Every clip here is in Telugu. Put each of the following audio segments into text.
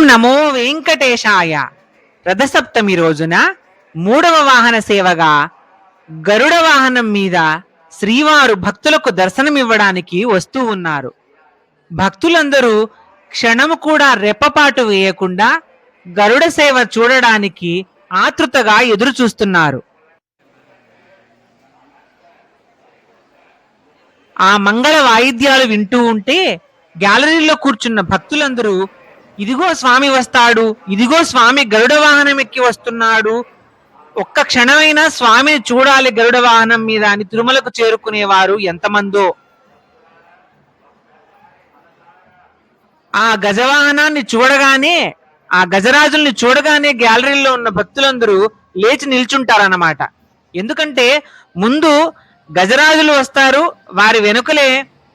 నమో వెంకటేశాయ. రథసప్తమి రోజున 3వ వాహన సేవగా గరుడ వాహనం మీద శ్రీవారు భక్తులకు దర్శనమివ్వడానికి వస్తూ ఉన్నారు. భక్తులందరూ క్షణము కూడా రెప్పపాటు వేయకుండా గరుడ సేవ చూడడానికి ఆతృతగా ఎదురు చూస్తున్నారు. ఆ మంగళ వాయిద్యాలు వింటూ ఉంటే గ్యాలరీలో కూర్చున్న భక్తులందరూ ఇదిగో స్వామి వస్తాడు, ఇదిగో స్వామి గరుడ వాహనం ఎక్కి వస్తున్నాడు, ఒక్క క్షణమైనా స్వామిని చూడాలి గరుడ వాహనం మీద అని తిరుమలకు చేరుకునేవారు ఎంతమందో. ఆ గజవాహనాన్ని చూడగానే, ఆ గజరాజుల్ని చూడగానే గ్యాలరీలో ఉన్న భక్తులందరూ లేచి నిల్చుంటారన్నమాట. ఎందుకంటే ముందు గజరాజులు వస్తారు, వారి వెనుకలే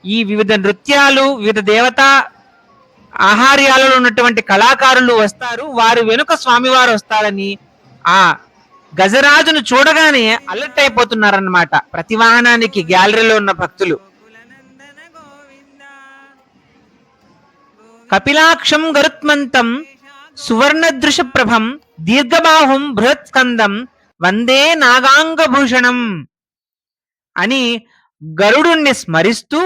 ఈ వివిధ నృత్యాలు, వివిధ దేవతా ఆహార్యాలలో ఉన్నటువంటి కళాకారులు వస్తారు, వారి వెనుక స్వామివారు వస్తారని ఆ గజరాజును చూడగానే అలర్ట్ అయిపోతున్నారన్నమాట ప్రతి వాహనానికి గ్యాలరీలో ఉన్న భక్తులు. కపిలాక్షం గరుత్మంతం సువర్ణదృశ ప్రభం దీర్ఘబాహుం బృహత్ స్కందం వందే నాగాంగభూషణం అని గరుడుణ్ణి స్మరిస్తూ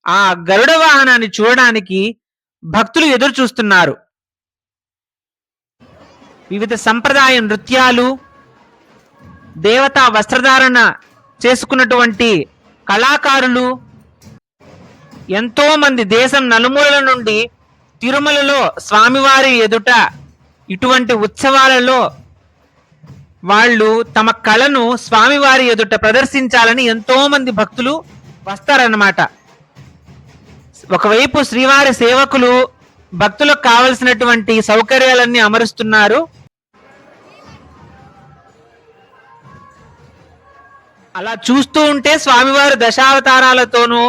ఆ గరుడ వాహనాన్ని చూడడానికి భక్తులు ఎదురు చూస్తున్నారు. వివిధ సంప్రదాయ నృత్యాలు, దేవతా వస్త్రధారణ చేసుకున్నటువంటి కళాకారులు ఎంతో మంది దేశం నలుమూలల నుండి తిరుమలలో స్వామివారి ఎదుట ఇటువంటి ఉత్సవాలలో వాళ్ళు తమ కళను స్వామివారి ఎదుట ప్రదర్శించాలని ఎంతో మంది భక్తులు వస్తారన్నమాట. ఒకవైపు శ్రీవారి సేవకులు భక్తులకు కావలసినటువంటి సౌకర్యాలన్నీ అమరుస్తున్నారు. అలా చూస్తూ ఉంటే స్వామివారు దశావతారాలతోనూ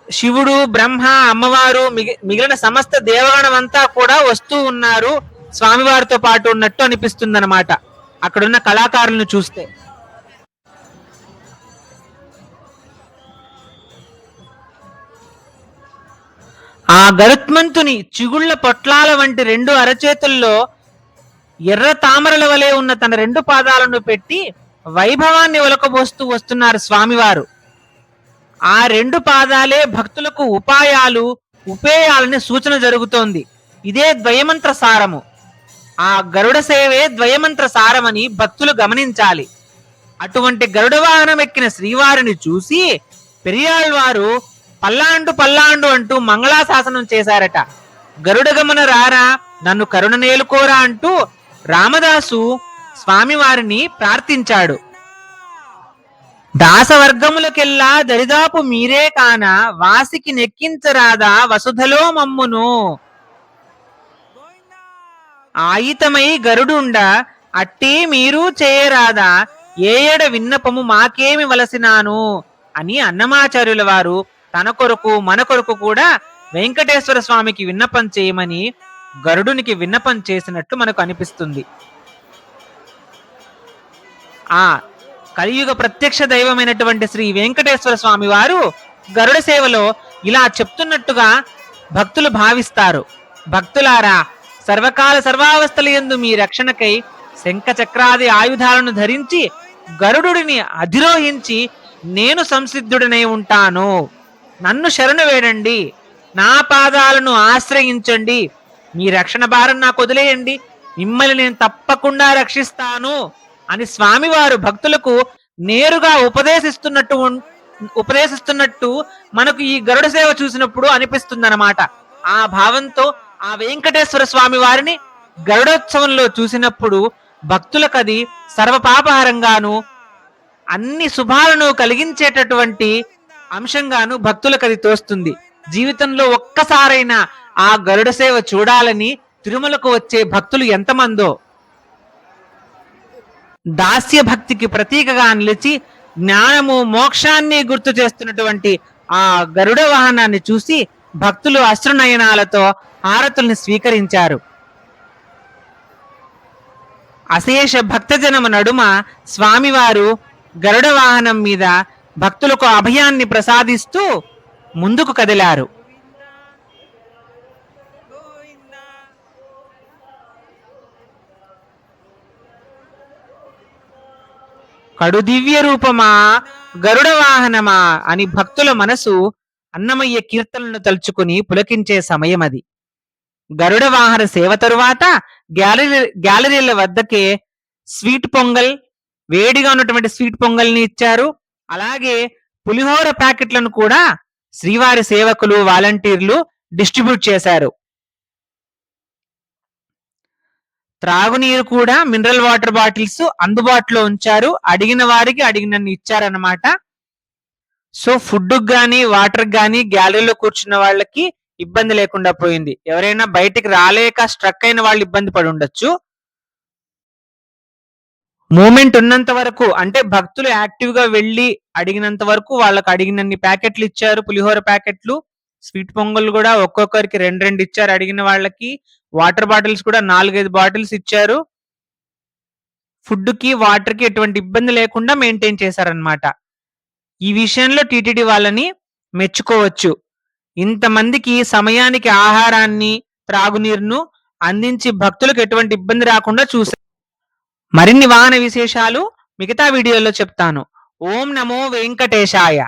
శివుడు, బ్రహ్మ, అమ్మవారు, మిగిలిన సమస్త దేవగణం అంతా కూడా వస్తూ ఉన్నారు, స్వామివారితో పాటు ఉన్నట్టు అనిపిస్తుంది అన్నమాట అక్కడున్న కళాకారులను చూస్తే. ఆ గరుత్మంతుని చిగుళ్ల పొట్లాల వంటి 2 అరచేతుల్లో ఎర్ర తామరల వలె ఉన్న తన 2 పాదాలను పెట్టి వైభవాన్ని ఒలకబోస్తూ వస్తున్నారు స్వామివారు. ఆ 2 పాదాలే భక్తులకు ఉపేయాలని సూచన జరుగుతోంది. ఇదే ద్వయమంత్ర సారము. ఆ గరుడ సేవే ద్వయమంత్ర సారమని భక్తులు గమనించాలి. అటువంటి గరుడ వాహనం ఎక్కిన శ్రీవారిని చూసి పెరియాళ్వారు పల్లాండు పల్లాండు అంటూ మంగళాశాసనం చేశారట. గరుడ గమన రారా, నన్ను కరుణ నేలుకోరా అంటూ రామదాసు స్వామివారిని ప్రార్థించాడు. దాసవర్గములకెల్లా దరిదాపు మీరే కాన వాసికి నెక్కించరాదా వసుధలో మమ్మును, ఆయితమై గరుడుండ అట్టే మీరు చేయరాదా ఏయడ విన్నపము మాకేమి వలసినాను అని అన్నమాచార్యుల వారు తన కొరకు మన కొరకు కూడా వెంకటేశ్వర స్వామికి విన్నపం చేయమని గరుడునికి విన్నపం చేసినట్లు మనకు అనిపిస్తుంది. ఆ కలియుగ ప్రత్యక్ష దైవమైనటువంటి శ్రీ వెంకటేశ్వర స్వామి వారు గరుడ సేవలో ఇలా చెప్తున్నట్టుగా భక్తులు భావిస్తారు. భక్తులారా, సర్వకాల సర్వావస్థల యందు మీ రక్షణకై శంఖ చక్రాది ఆయుధాలను ధరించి గరుడుని అధిరోహించి నేను సంసిద్ధుడనై ఉంటాను, నన్ను శరణు వేడండి, నా పాదాలను ఆశ్రయించండి, మీ రక్షణ భారం నాకు వదిలేయండి, మిమ్మల్ని నేను తప్పకుండా రక్షిస్తాను అని స్వామివారు భక్తులకు నేరుగా ఉపదేశిస్తున్నట్టు మనకు ఈ గరుడ సేవ చూసినప్పుడు అనిపిస్తుందన్నమాట. ఆ భావంతో ఆ వెంకటేశ్వర స్వామి వారిని గరుడోత్సవంలో చూసినప్పుడు భక్తులకు అది సర్వపాపహరంగాను అన్ని శుభాలను కలిగించేటటువంటి అంశంగాను భక్తులకు అది తోస్తుంది. జీవితంలో ఒక్కసారైనా ఆ గరుడ సేవ చూడాలని తిరుమలకు వచ్చే భక్తులు ఎంతమందో. దాస్య భక్తికి ప్రతీకగా నిలిచి జ్ఞానము, మోక్షాన్ని గుర్తు చేస్తున్నటువంటి ఆ గరుడ వాహనాన్ని చూసి భక్తులు అశ్రునయనాలతో హారతుల్ని స్వీకరించారు. అశేష భక్తజనము నడుమ స్వామివారు గరుడ వాహనం మీద భక్తులకు అభయాన్ని ప్రసాదిస్తూ ముందుకు కదిలారు. కడు దివ్య రూపమా, గరుడ వాహనమా అని భక్తుల మనసు అన్నమయ్య కీర్తనలను తలుచుకుని పులకించే సమయం అది. గరుడ వాహన సేవ తరువాత గ్యాలరీల వద్దకే స్వీట్ పొంగల్, వేడిగా ఉన్నటువంటి స్వీట్ పొంగల్ని ఇచ్చారు. అలాగే పులిహోర ప్యాకెట్లను కూడా శ్రీవారి సేవకులు, వాలంటీర్లు డిస్ట్రిబ్యూట్ చేశారు. త్రాగునీరు కూడా మినరల్ వాటర్ బాటిల్స్ అందుబాటులో ఉంచారు. అడిగిన వారికి అడిగినన్ని ఇచ్చారన్నమాట. సో ఫుడ్ గానీ వాటర్ గానీ గ్యాలరీలో కూర్చున్న వాళ్ళకి ఇబ్బంది లేకుండా పోయింది. ఎవరైనా బయటికి రాలేక స్ట్రక్ అయిన వాళ్ళు ఇబ్బంది పడి ఉండొచ్చు. మూమెంట్ ఉన్నంత వరకు, అంటే భక్తులు యాక్టివ్ గా వెళ్లి అడిగినంత వరకు వాళ్ళకి అడిగినన్ని ప్యాకెట్లు ఇచ్చారు. పులిహోర ప్యాకెట్లు, స్వీట్ పొంగల్ కూడా ఒక్కొక్కరికి 2 ఇచ్చారు అడిగిన వాళ్ళకి. వాటర్ బాటిల్స్ కూడా 4-5 బాటిల్స్ ఇచ్చారు. ఫుడ్ కి వాటర్ కి ఎటువంటి ఇబ్బంది లేకుండా మెయింటైన్ చేశారనమాట. ఈ విషయంలో టీటీడీ వాళ్ళని మెచ్చుకోవచ్చు. ఇంతమందికి సమయానికి ఆహారాన్ని, త్రాగునీరును అందించి భక్తులకు ఎటువంటి ఇబ్బంది రాకుండా చూశారు. మరిన్ని వాహన విశేషాలు మిగతా వీడియోలో చెప్తాను. ఓం నమో వెంకటేశాయ.